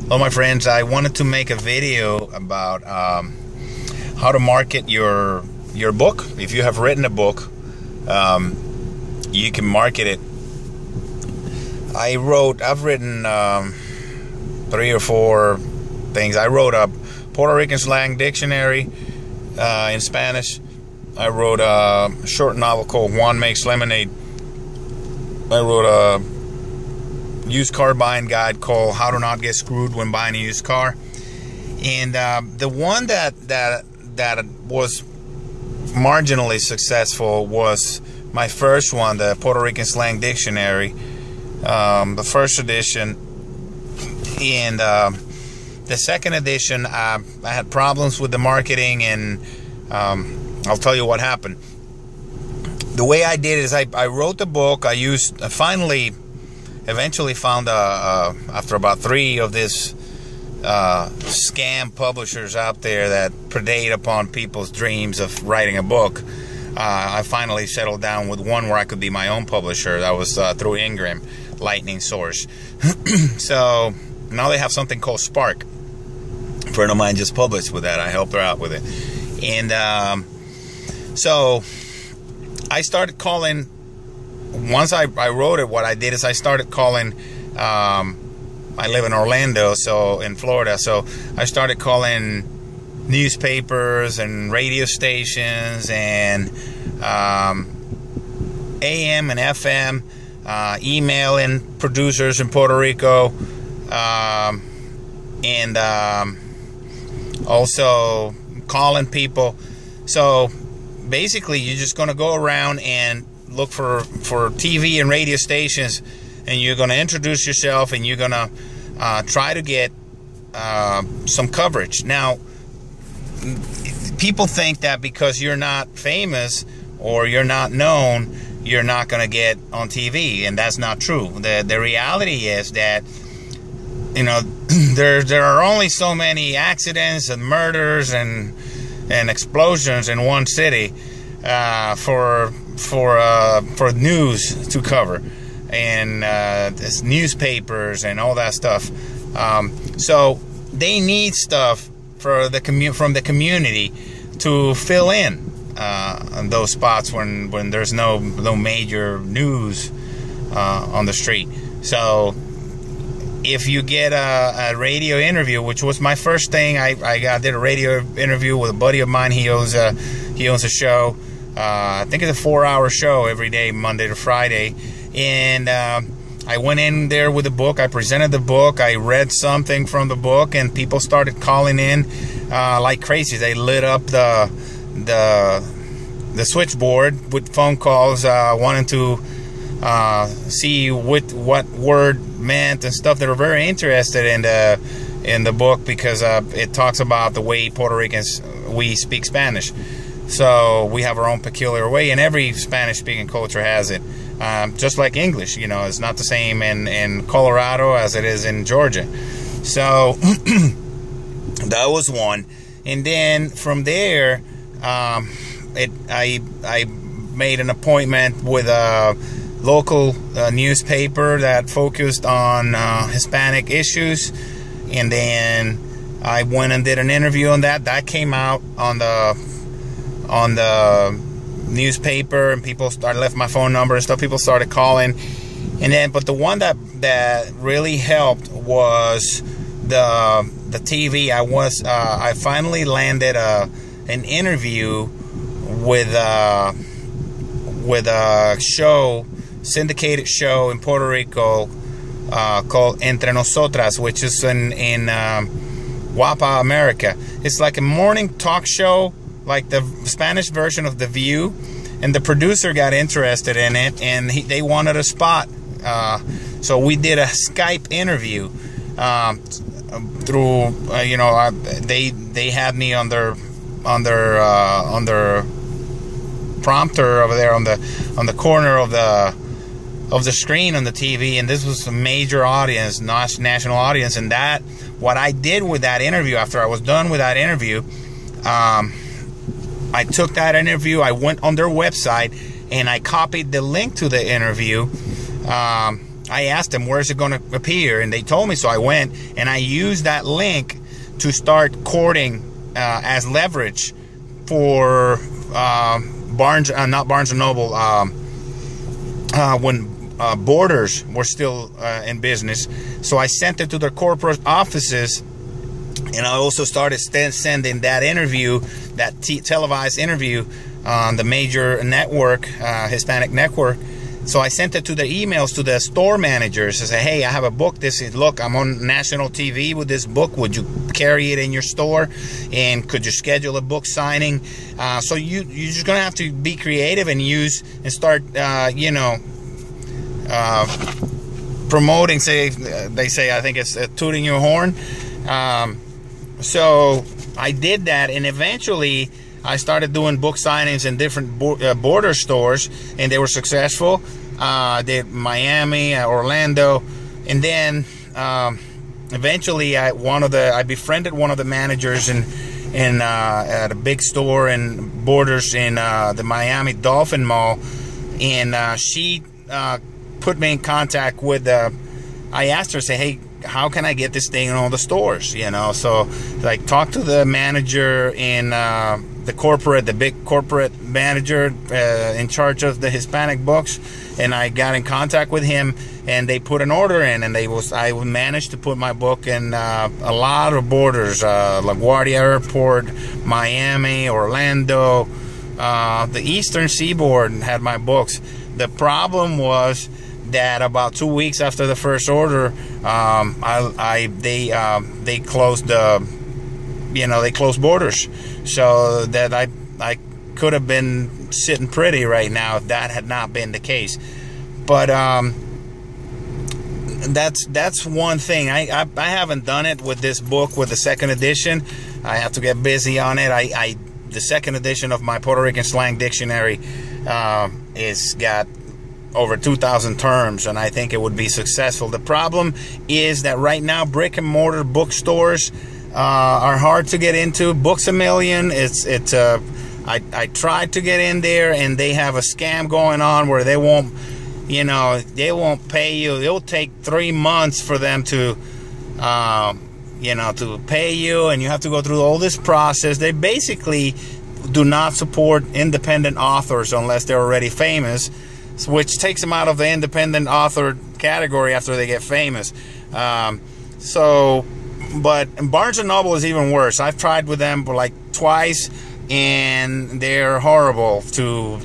Hello, my friends. I wanted to make a video about how to market your book. If you have written a book, you can market it. I've written 3 or 4 things. I wrote a Puerto Rican slang dictionary in Spanish. I wrote a short novel called Juan Makes Lemonade. I wrote a used car buying guide called How to Not Get Screwed When Buying a Used Car. And the one that was marginally successful was my first one, the Puerto Rican Slang Dictionary, the first edition. And the second edition, I had problems with the marketing, and I'll tell you what happened. The way I did is I wrote the book. I eventually found after about 3 of these scam publishers out there that predate upon people's dreams of writing a book. I finally settled down with one where I could be my own publisher. That was through Ingram, Lightning Source. So now they have something called Spark. A friend of mine just published with that. I helped her out with it. And so I started calling. Once I wrote it, what I did is I started calling. I live in Orlando, so in Florida, so I started calling newspapers and radio stations and AM and FM, emailing producers in Puerto Rico, and also calling people. So basically, you're just going to go around and look for TV and radio stations, and you're going to introduce yourself, and you're going to try to get some coverage. Now, people think that because you're not famous or you're not known, you're not going to get on TV, and that's not true. The reality is that, you know, there are only so many accidents and murders and explosions in one city for news to cover, and newspapers and all that stuff. So they need stuff for from the community to fill in those spots when there's no major news on the street. So if you get a radio interview, which was my first thing, I did a radio interview with a buddy of mine. He owns a show. I think it's a 4-hour show every day, Monday to Friday. And I went in there with a book. I presented the book. I read something from the book, and people started calling in like crazy. They lit up the switchboard with phone calls, wanting to see what word meant and stuff. They were very interested in the book because it talks about the way Puerto Ricans we speak Spanish. So we have our own peculiar way, and every Spanish-speaking culture has it. Just like English, you know, it's not the same in Colorado as it is in Georgia. So that was one. And then from there, I made an appointment with a local newspaper that focused on Hispanic issues, and then I went and did an interview on that. That came out on the newspaper, and people left my phone number and stuff. People started calling, and then but the one that really helped was the TV. I finally landed an interview with a show, syndicated show in Puerto Rico called Entre Nosotras, which is in Guapa America. It's like a morning talk show, like the Spanish version of The View, and the producer got interested in it, and they wanted a spot. So we did a Skype interview through, they had me on their prompter over there on the corner of the screen on the TV, and this was a major audience, national audience. And that, what I did with that interview, after I was done with that interview, I took that interview, I went on their website, and I copied the link to the interview. I I asked them, where's it going to appear? And they told me, so I went and I used that link to start courting as leverage for not Barnes & Noble, when Borders were still in business. So I sent it to their corporate offices, and I also started sending that interview, that televised interview on the major network, Hispanic network. So I sent it to the emails to the store managers. I said, hey, I have a book. Look, I'm on national TV with this book. Would you carry it in your store? And could you schedule a book signing? So you're just going to have to be creative and start, promoting, they say, I think it's tooting your horn. So I did that, and eventually I started doing book signings in different border stores, and they were successful. Did Miami, Orlando, and then eventually I befriended one of the managers at a big store in Borders in the Miami Dolphin Mall, and she put me in contact with. I asked her, say, hey, how can I get this thing in all the stores? So like talk to the manager in the big corporate manager in charge of the Hispanic books, and I got in contact with him, and they put an order in, and I managed to put my book in a lot of borders, LaGuardia Airport, Miami, Orlando, the Eastern Seaboard had my books. The problem was that about 2 weeks after the first order, they closed they closed Borders, so that I could have been sitting pretty right now if that had not been the case. But that's one thing. I haven't done it with this book, with the second edition. I have to get busy on it. The second edition of my Puerto Rican slang dictionary is got over 2,000 terms, and I think it would be successful. The problem is that right now brick and mortar bookstores are hard to get into. Books A Million, I tried to get in there, and they have a scam going on where they won't pay you. It'll take 3 months for them to to pay you, and you have to go through all this process. They basically do not support independent authors unless they're already famous, which takes them out of the independent author category after they get famous. But Barnes & Noble is even worse. I've tried with them for like twice, and they're horrible to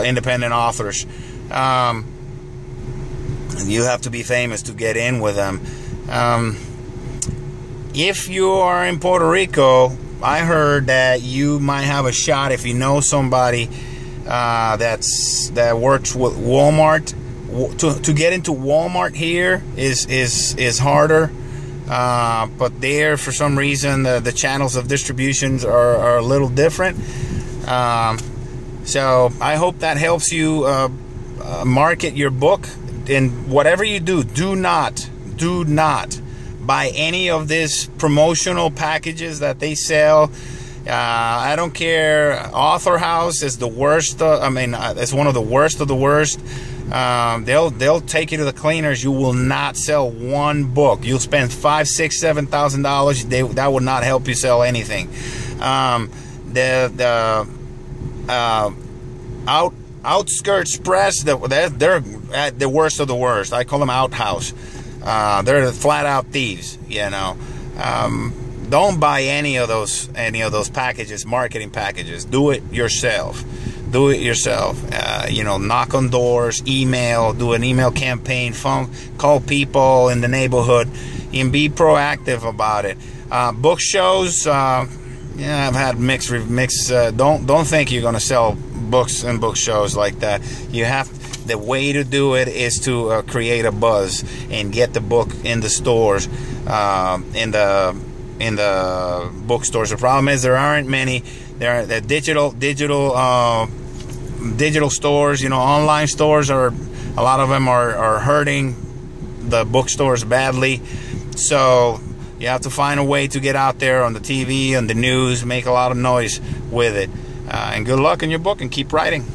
independent authors. You have to be famous to get in with them. If you are in Puerto Rico, I heard that you might have a shot if you know somebody that works with Walmart. To get into Walmart here is harder, but there, for some reason, the channels of distributions are a little different. So I hope that helps you market your book. And whatever you do, do not buy any of these promotional packages that they sell. I don't care. Author House is the worst. It's one of the worst of the worst. They'll take you to the cleaners. You will not sell one book. You'll spend $5,000, $6,000, $7. That would not help you sell anything. Outskirts Press, they're the worst of the worst. I call them outhouse. They're the flat out thieves. Don't buy any of those packages, marketing packages. Do it yourself. Knock on doors, email, do an email campaign, call people in the neighborhood, and be proactive about it. Book shows, I've had mixed. Don't think you're gonna sell books and book shows like that. The way to do it is to create a buzz and get the book in the stores, in the bookstores. The problem is there aren't many. There are the digital stores. Online stores a lot of them are hurting the bookstores badly. So you have to find a way to get out there on the TV and the news, make a lot of noise with it. And good luck in your book, and keep writing.